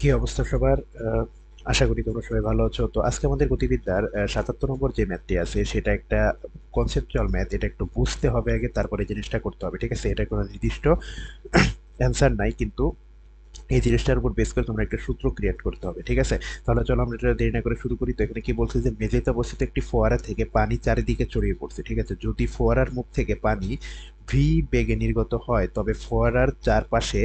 কি অবস্থা সবার? আশা করি তোমরা সবাই ভালো আছো। তো আজকে আমাদের গতিবিদ্যার ৭৭ নম্বর যে ম্যাথটি আছে সেটা একটা কনসেপচুয়াল ম্যাথ। এটা একটু বুঝতে হবে আগে, তারপরে জিনিসটা করতে হবে, ঠিক আছে? এটা কোনো নির্দিষ্ট অ্যান্সার নাই, কিন্তু এই জিনিসটার উপর বেস করে তোমরা একটা সূত্র ক্রিয়েট করতে হবে, ঠিক আছে? তাহলে চলো আমরা এটা দেরি না করে শুরু করি। তো এখানে কি বলছে যে মেঝেতে অবস্থিত একটি ফোয়ারা থেকে পানি চারিদিকে ছড়িয়ে পড়ছে, ঠিক আছে? যদি ফোয়ারার মুখ থেকে পানি ভি বেগে নির্গত হয় তবে ফোয়ারার চারপাশে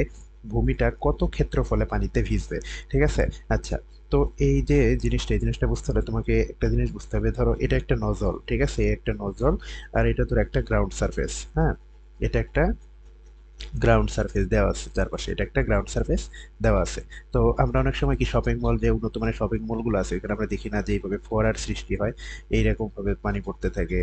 ভূমিটা কত ক্ষেত্রফলে পানিতে ভিজবে, ঠিক আছে? আচ্ছা, তো এই জিনিসটা বুঝতে হলে তোমাকে একটা জিনিস বুঝতে হবে। ধরো এটা একটা নজল, ঠিক আছে? একটা নজল, আর এটা ধরো একটা গ্রাউন্ড সারফেস। হ্যাঁ, এটা একটা গ্রাউন্ড সারফেস দেওয়া আছে চারপাশে, এটা একটা গ্রাউন্ড সারফেস দেওয়া আছে। তো আমরা অনেক সময় কি শপিং মল, যে উন্নত মানের শপিং মলগুলো আছে, এখানে আমরা দেখি না যে এইভাবে ফোয়ারার সৃষ্টি হয়, এইরকম ভাবে পানি পড়তে থাকে,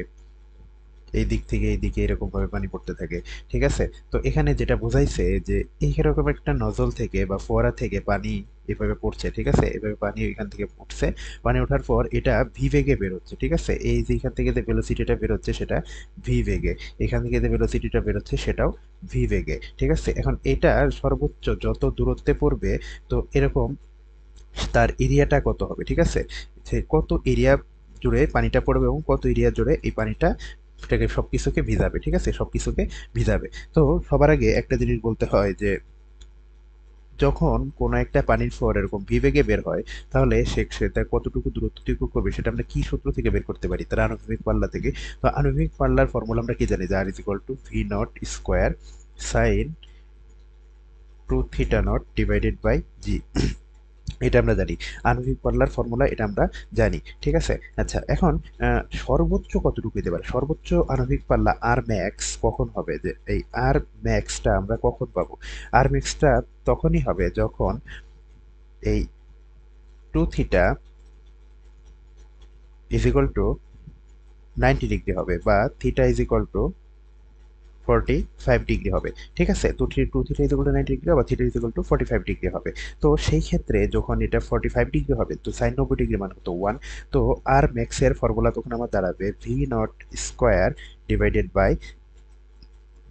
এই দিক থেকে এই দিকে এরকম ভাবে পানি পড়তে থাকে, ঠিক আছে? তো এখানে যেটা বোঝাইছে যে এইরকম একটা নজল থেকে বা ফোয়ারা থেকে পানি এভাবে পড়ছে, ঠিক আছে? এভাবে পানি এখান থেকে উঠছে, পানি ওঠার পর এটা ভি বেগে বেরোচ্ছে, ঠিক আছে? এই যে এখান থেকে যে ভেলোসিটিটা বেরোচ্ছে সেটা ভি বেগে, এখান থেকে যে ভেলোসিটিটা বেরোচ্ছে সেটাও ভি বেগে, ঠিক আছে? এখন এটা সর্বোচ্চ যত দূরত্বে পড়বে, তো এরকম তার এরিয়াটা কত হবে, ঠিক আছে? যে কত এরিয়া জুড়ে পানিটা পড়বে এবং কত এরিয়া জুড়ে এই পানিটা এটাকে সবকিছুকে ভিজাবে, ঠিক আছে? সবকিছুকে ভিজাবে। তো সবার আগে একটা জিনিস বলতে হয় যে যখন কোনো একটা পানির ফোয়ারা এরকম বিবেগে বের হয়, তাহলে সেটা কতটুকু দূরত্বটুকু করবে সেটা আমরা কি সূত্র থেকে বের করতে পারি? তার আণবিক পাল্লা থেকে। তো আণবিক পাল্লার ফর্মুলা আমরা কি জানি? যে R is equal to V naught square sine two theta naught divided by g. এটা আমরা জানি। আণবিক পাল্লার ফর্মুলা এটা আমরা জানি, ঠিক আছে? আচ্ছা, এখন সর্বোচ্চ কতটুকু হতে পারে? সর্বোচ্চ আণবিক পাল্লা আর ম্যাক্স কখন হবে? যে এই আর ম্যাক্সটা আমরা কখন পাবো? আর ম্যাক্সটা তখনই হবে যখন এই two theta is equal to 90 degree হবে, বা theta is equal to 45 degree হবে, ঠিক আছে? তো two theta is equal to 90 degree বা theta is equal to 45 degree হবে। তো সেই ক্ষেত্রে যখন এটা 45 ডিগ্রি হবে, তো সাইন 90 ডিগ্রি মান হতো 1। তো আর ম্যাক্স এর ফর্মুলা তখন আমার দাঁড়াবে v naught square divided by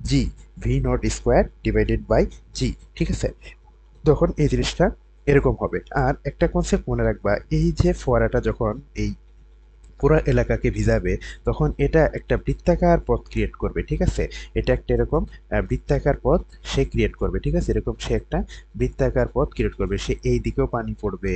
g. V naught square divided by g, ঠিক আছে? তখন এই জিনিসটা এরকম হবে। আর একটা কনসেপ্ট মনে রাখবা, এই যে ফোয়ারাটা যখন এই পুরো এলাকাকে ভিজাবে, তখন এটা একটা বৃত্তাকার পথ ক্রিয়েট করবে, ঠিক আছে? এটা একটা এরকম বৃত্তাকার পথ সে ক্রিয়েট করবে, ঠিক আছে? এরকম সে একটা বৃত্তাকার পথ ক্রিয়েট করবে। সে এই দিকেও পানি পড়বে,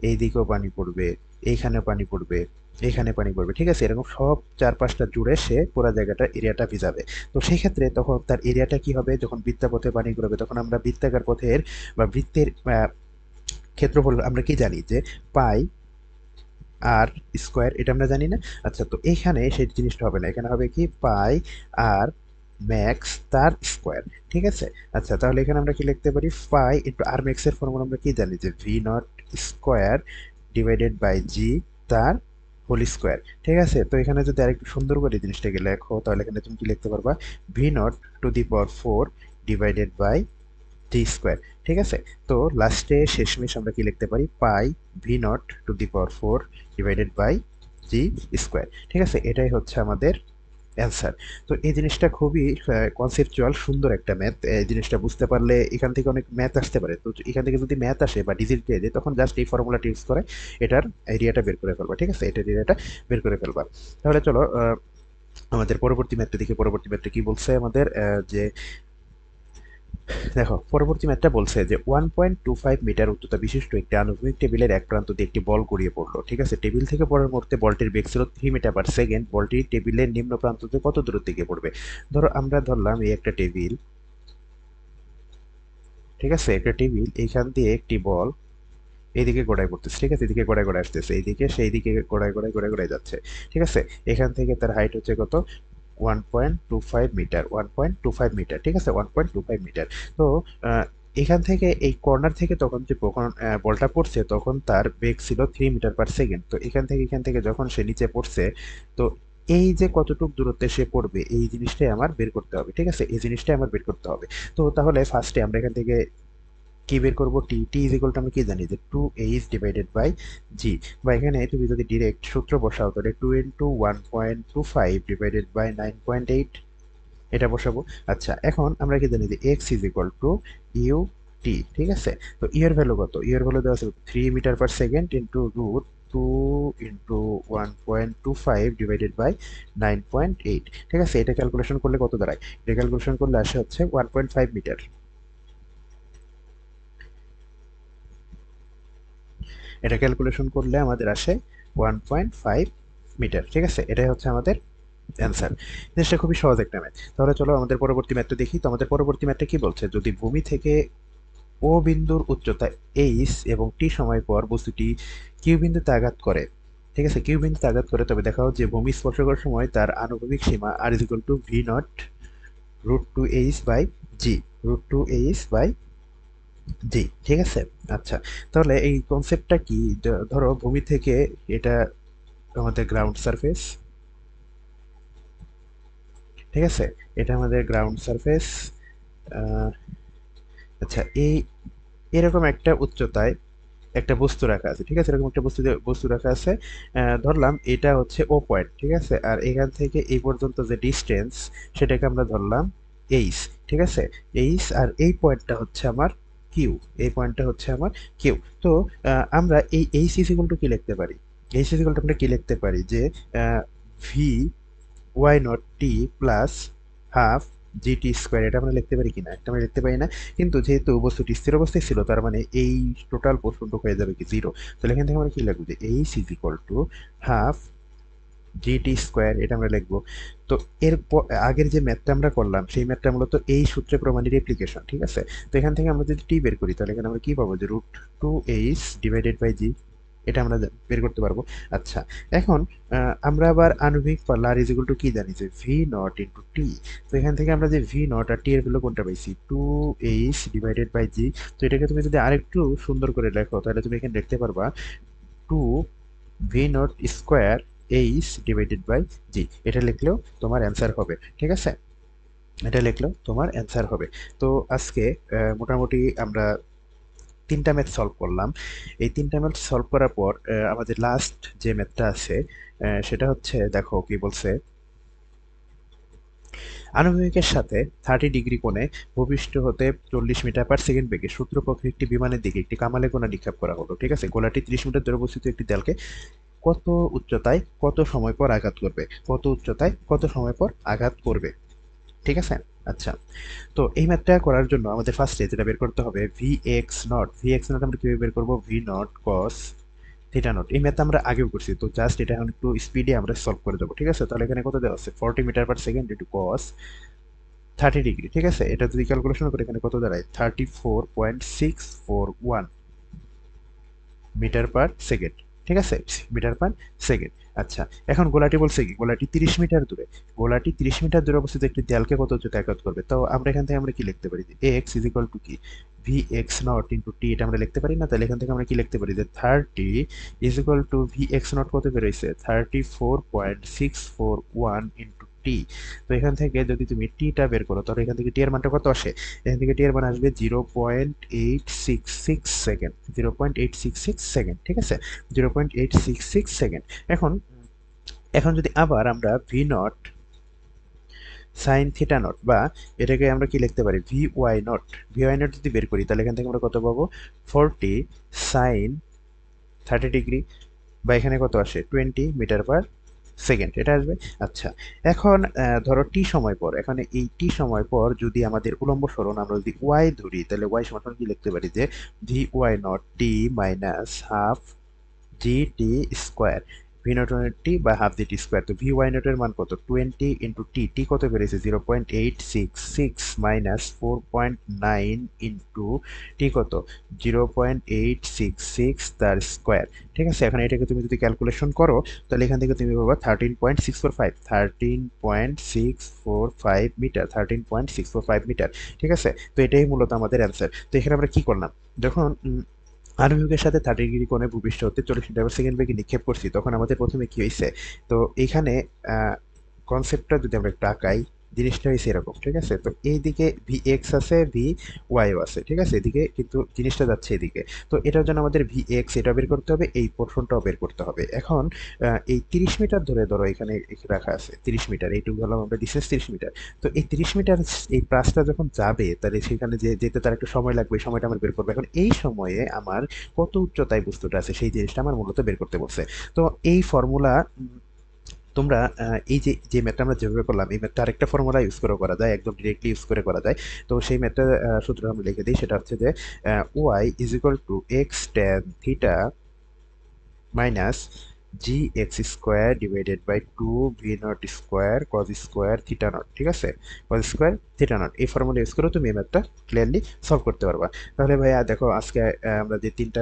এই দিকেও পানি পড়বে, এইখানে পানি পড়বে, এইখানে পানি পড়বে, ঠিক আছে? এরকম সব চারপাশটা জুড়ে সে পুরো জায়গাটা এরিয়াটা ভিজাবে। তো সেই ক্ষেত্রে তখন তার এরিয়াটা কি হবে? যখন বৃত্তাপথে পানি ঘুরবে তখন আমরা বৃত্তাকার পথের বা বৃত্তের ক্ষেত্রফল আমরা কি জানি? যে পাই আর স্কোয়ার, এটা আমরা জানি না? আচ্ছা, তো এখানে সেই জিনিসটা হবে না, এখানে হবে কি পাই আর ম্যাক্স তার স্কোয়ার, ঠিক আছে? আচ্ছা, তাহলে এখানে আমরা কি লিখতে পারি? পাই ইন্টু আর ম্যাক্স এর ফর্মুলা আমরা কি জানি? যে v naught square divided by g তার হোল স্কোয়ার, ঠিক আছে? তো এখানে যদি আরেকটু সুন্দর করে জিনিসটাকে লেখো, তাহলে এখানে তুমি কি লিখতে পারবা? V naught to the power 4 divided by t square, ঠিক আছে? তো লাস্টে শেষমেশ আমরা কি লিখতে পারি? Pi v naught to the power 4 divided by g square, ঠিক আছে? এটাই হচ্ছে আমাদের অ্যান্সার। তো এই জিনিসটা খুবই কনসেপচুয়াল সুন্দর একটা ম্যাথ। এই জিনিসটা বুঝতে পারলে এখান থেকে অনেক ম্যাথ আসতে পারে। তো এখান থেকে যদি ম্যাথ আসে বা ডিজিট দিয়ে দেয়, তখন জাস্ট এই ফর্মুলাটা ইউজ করে এটার এরিয়াটা বের করে ফেলবা, ঠিক আছে? এটার এরিয়াটা বের করে ফেলবা। তাহলে চলো আমাদের পরবর্তী ম্যাথটা দেখি। পরবর্তী ম্যাথটা কি বলছে আমাদের? যে দেখো, পরবর্তী ম্যাথটা বলছে যে 1.25 মিটার উচ্চতা বিশিষ্ট একটি আনুভূমিক টেবিলের এক প্রান্ত দিয়ে একটি বল গড়িয়ে পড়লো, ঠিক আছে? টেবিল থেকে পড়ার মুহূর্তে বলটির বেগ ছিল 3 মিটার পার সেকেন্ড। বলটি টেবিলের নিম্ন প্রান্ত দিয়ে কত দূরত্বে গিয়ে পড়বে? ধরো আমরা ধরলাম এই একটা টেবিল, ঠিক আছে? একটা টেবিল, এইখান দিয়ে একটি বল এইদিকে গোড়ায় পড়তেছে, ঠিক আছে? এদিকে গোড়ায় গোড়ায় আসতেছে, এইদিকে সেই দিকে গোড়ায় গোড়ায় গোড়ায় গোড়ায় যাচ্ছে, ঠিক আছে? এখান থেকে তার হাইট হচ্ছে কত? 1.25 মিটার, 1.25 মিটার, ঠিক আছে? 1.25 মিটার। তো আহ, এখান থেকে এই কর্নার থেকে তখন যে বলটা পড়ছে তখন তার বেগ ছিল 3 মিটার পার সেকেন্ড। তো এখান থেকে যখন সে নিচে পড়ছে, তো এই যে কতটুকু দূরত্বে সে পড়বে এই জিনিসটাই আমার বের করতে হবে, ঠিক আছে? এই জিনিসটাই আমার বের করতে হবে। তো তাহলে ফার্স্টে আমরা এখান থেকে কি বের করবো? টি টি ইজ ইকুয়াল টু আমরা কি জানি? যে 2h ডিভাইডেড বাই জি। বা এখানে তুমি যদি ডিরেক্ট সূত্র বসাও, তাহলে 2 ইন্টু 1.25 ডিভাইডেড বাই 9.8, এটা বসাবো। আচ্ছা, এখন আমরা কি জানি? যে x is equal to U T, ঠিক আছে? তো এর ভ্যালু কত? এর ভ্যালু দেওয়া আছে 3 metre per second into root 2 × 1.25 divided by 9.8, ঠিক আছে? এটা ক্যালকুলেশন করলে কত দাঁড়ায়? এটা ক্যালকুলেশন করলে আসে হচ্ছে 1.5 মিটার। এটা ক্যালকুলেশন করলে আমাদের আসে 1.5 মিটার, ঠিক আছে? এটাই হচ্ছে আমাদের অ্যান্সার। জিনিসটা খুবই সহজ একটা ম্যাথ। তাহলে চলো আমাদের পরবর্তী ম্যাথটা দেখি। তো আমাদের পরবর্তী ম্যাথটা কি বলছে, যদি ভূমি থেকে ও বিন্দুর উচ্চতা এইচ এবং টি সময় পর বস্তুটি কিউ বিন্দুতে আঘাত করে, ঠিক আছে? কিউ বিন্দুতে আঘাত করে, তবে দেখাও যে ভূমি স্পর্শ করার সময় তার আনুভূমিক সীমা R is equal to V naught root two h by g, root two h by g, ঠিক আছে? আচ্ছা, তাহলে এই কনসেপ্টটা কি? ধরো ভূমি থেকে এটা আমাদের গ্রাউন্ড সারফেস, ঠিক আছে? এটা আমাদের গ্রাউন্ড সারফেস। আচ্ছা, এই এরকম একটা উচ্চতায় একটা বস্তু রাখা আছে, ঠিক আছে? এরকম একটা বস্তু রাখা আছে। ধরলাম এটা হচ্ছে ও পয়েন্ট, ঠিক আছে? আর এখান থেকে এই পর্যন্ত যে ডিস্টেন্স, সেটাকে আমরা ধরলাম এইচ, ঠিক আছে? এইচ, আর এই পয়েন্টটা হচ্ছে আমার কিউ, এই পয়েন্টটা হচ্ছে আমার কিউ। তো আমরা এই এইচ ইজ ইকুয়াল টু কি লিখতে পারি? এইচ ইজ ইকুয়াল টু আমরা কি লিখতে পারি যে V Y naught T plus half জি টি স্কোয়ার, এটা আমরা লিখতে পারি কিনা? এটা আমরা লিখতে পারি না। কিন্তু যেহেতু বস্তুটি স্থির অবস্থায় ছিল, তার মানে এই টোটাল পোর্শনটুকু হয়ে যাবে কি জিরো। তাহলে এখান থেকে আমরা কি লিখবো, যে H is equal to half G T square, এটা আমরা লিখবো। তো আগের যে ম্যাথটা আমরা করলাম, সেই ম্যাথটা মূলত এই সূত্রে প্রমাণের অ্যাপ্লিকেশন, ঠিক আছে? তো এখান থেকে আমরা যদি টি বের করি, তাহলে এখানে আমরা কি পাবো, যে root two h divided by g, এটা আমরা বের করতে পারবো। আচ্ছা, এখন আমরা আবার আণবিক পাল্লা আর ইজ ইকুয়াল টু কি জানি, যে ভি নট ইন্টু টি। তো এখান থেকে আমরা যে ভি নট আর টি এর ভ্যালু কোনটা পাইছি, টু এইচ ডিভাইডেড বাই জি। তো এটাকে তুমি যদি আরেকটু সুন্দর করে লেখো, তাহলে তুমি এখানে লিখতে পারবা two V naught square h divided by g. এটা লিখলেও তোমার অ্যান্সার হবে, ঠিক আছে? এটা লিখলেও তোমার অ্যান্সার হবে। তো আজকে মোটামুটি আমরা 3টা ম্যাথ সলভ করলাম। এই 3টা ম্যাথ সলভ করার পর আমাদের লাস্ট যে ম্যাথটা আছে, সেটা হচ্ছে, দেখো কি বলছে, আনুভূমিকের সাথে 30 ডিগ্রি কোণে ভূপৃষ্ঠ হতে 40 মিটার/সেকেন্ড বেগে শত্রুপক্ষের একটি বিমানের দিকে একটি কামানে গোলা নিক্ষেপ করা হলো, ঠিক আছে? গোলাটি 30 মিটার দূরে অবস্থিত একটি দেয়ালকে কত উচ্চতায় কত সময় পর আঘাত করবে, কত উচ্চতায় কত সময় পর আঘাত করবে, ঠিক আছে? আচ্ছা, তো এই ম্যাথটা করার জন্য আমাদের ফার্স্টে যেটা বের করতে হবে, ভি এক্স নট আমরা কিভাবে বের করবো, V naught cos theta naught. এই ম্যাথ আমরা আগেও করছি, তো জাস্ট এটা এখন একটু স্পিডে আমরা সলভ করে দেবো, ঠিক আছে? তাহলে এখানে কত দেওয়া আছে, 40 মিটার/সেকেন্ড ইন্টু কস 30 ডিগ্রি, ঠিক আছে? এটা যদি ক্যালকুলেশন করে এখানে কত দাঁড়ায়, 34.641 মিটার পার সেকেন্ড, ঠিক আছে? Metre per second. আচ্ছা, এখন গোলাটি বলছে কি, গোলাটি 30 মিটার দূরে, গোলাটি 30 মিটার দূরে অবস্থিত একটি দেয়ালকে কত উচ্চতা আঘাত করবে। তো আমরা এখান থেকে আমরা কি লিখতে পারি, যে এক্স ইজ ইকুয়াল টু কি, V x not into T, এটা আমরা লিখতে পারি না? তাহলে এখান থেকে আমরা কি লিখতে পারি, যে 30 is equal to V x not কত বেরোইছে, 34.641 ইন্টু টি। তো এখান থেকে যদি তুমি টিটা বের করো, তাহলে এখান থেকে টি এর মানটা কত আসে, এখান থেকে টি এর মান আসবে 0.866 সেকেন্ড, 0.866 সেকেন্ড, ঠিক আছে? 0.866 সেকেন্ড। এখন এখন যদি আবার আমরা V naught sine theta naught, বা এটাকে আমরা কি লিখতে পারি, V Y naught, V Y naught যদি বের করি, তাহলে এখান থেকে আমরা কত পাবো, 40 সাইন 30 ডিগ্রি, বা এখানে কত আসে, 20 মিটার/সেকেন্ড, এটা আসবে। আচ্ছা, এখন ধরো টি সময় পর, এখানে এই টি সময় পর যদি আমাদের উলম্ব সরণ আমরা যদি ওয়াই ধরি, তাহলে ওয়াই সমান কি লিখতে পারি, যে V Y naught t minus half জি টি স্কোয়ার, ভি নট টি বা হাফ জি টি স্কোয়ার। তো ভি ওয়াই নটের মান কত, 20 ইন্টু টি, টি কত বেড়েছে, 0.866 মাইনাস 4.9 ইন্টু টি কত, 0.866 তার স্কোয়ার, ঠিক আছে? এখন এটাকে তুমি যদি ক্যালকুলেশন করো, তাহলে এখান থেকে তুমি পাবা 13.645 মিটার, ঠিক আছে? তো এটাই মূলত আমাদের অ্যান্সার। তো এখানে আমরা কি করলাম, যখন আণবিকের সাথে 30 ডিগ্রি কোণে ভূপৃষ্ঠ হতে 40 মিটার/সেকেন্ড বেগে নিক্ষেপ করছি, তখন আমাদের প্রথমে কি হয়েছে, তো এখানে কনসেপ্টটা যদি আমরা একটু আঁকাই, জিনিসটা হয়েছে এরকম, ঠিক আছে? তো এইদিকে ভি এক্স আছে, ভি ওয়াইও আছে, ঠিক আছে? এদিকে কিন্তু জিনিসটা যাচ্ছে এদিকে। তো এটার জন্য আমাদের ভি এক্স এটা বের করতে হবে, এই পোর্শনটাও বের করতে হবে। এখন এই 30 মিটার ধরে ধরো এখানে রাখা আছে 30 মিটার, এইটুকু হলাম আমরা ডিসটেন্স 30 মিটার। তো এই 30 মিটার এই পাঁচটা যখন যাবে তাহলে সেখানে যে যেতে তার একটা সময় লাগবে, এই সময়টা আমার বের করবো। এখন এই সময়ে আমার কত উচ্চতায় বস্তুটা আছে সেই জিনিসটা আমার মূলত বের করতে বলছে। তো এই ফর্মুলা তোমরা এই যে যে ম্যাথটা আমরা যেভাবে করলাম এই ম্যাথটা আরেকটা ফর্মুলা ইউজ করে করা যায়, একদম ডিরেক্টলি ইউজ করে করা যায়। তো সেই ম্যাথটা সূত্র আমি লিখে দিই, সেটা হচ্ছে যে Y is equal to X tan theta minus G X square divided by two V naught square cos square theta naught, ঠিক আছে? কজ স্কোয়ার থিটা নট এই ফর্মুলা ইউজ করে তুমি এই ম্যাথটা ক্লিয়ারলি সলভ করতে পারবা। তাহলে ভাইয়া দেখো আজকে আমরা যে তিনটা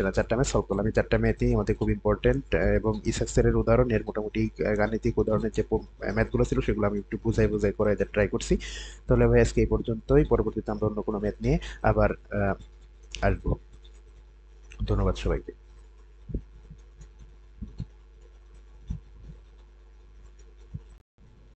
না চারটা ম্যাথ সলভ করলাম, এই চারটা ম্যাথই আমাদের খুব ইম্পর্টেন্ট এবং ইসাক্সের উদাহরণ, এর মোটামুটি গাণিতিক উদাহরণের যে ম্যাথগুলো ছিল সেগুলো আমি একটু বুঝাই বুঝাই করে ট্রাই করছি। তাহলে ভাই আজকে এই পর্যন্তই, পরবর্তীতে আমরা অন্য কোনো ম্যাথ নিয়ে আবার আসবো। ধন্যবাদ সবাইকে।